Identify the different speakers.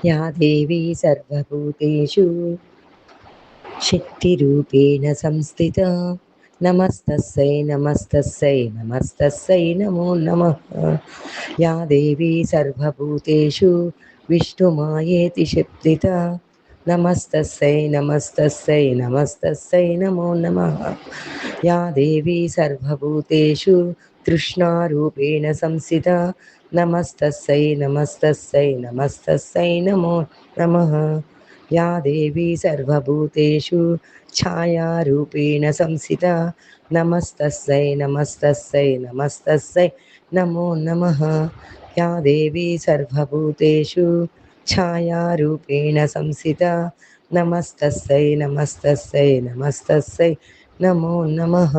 Speaker 1: या देवी सर्वभूतेषु शक्तिरूपेण संस्थिता नमस्तस्यै नमस्तस्यै नमस्तस्यै नमो नमः। या देवी सर्वभूतेषु विष्णुमायेति शक्तिता नमस्तस्यै नमस्तस्यै नमस्तस्यै नमो नमः। या देवी सर्वभूतेषु तृष्णारूपेण संस्थिता नमस्तस्यै नमस्तस्यै नमस्तस्यै नमो नमः। या देवी सर्वभूतेषु छायारूपेण संस्थिता नमस्तस्यै नमस्तस्यै नमस्तस्यै नमो नमः। या देवी सर्वभूतेषु छायारूपेण संस्थिता नमस्तस्यै नमस्तस्यै नमस्तस्यै नमो नमः।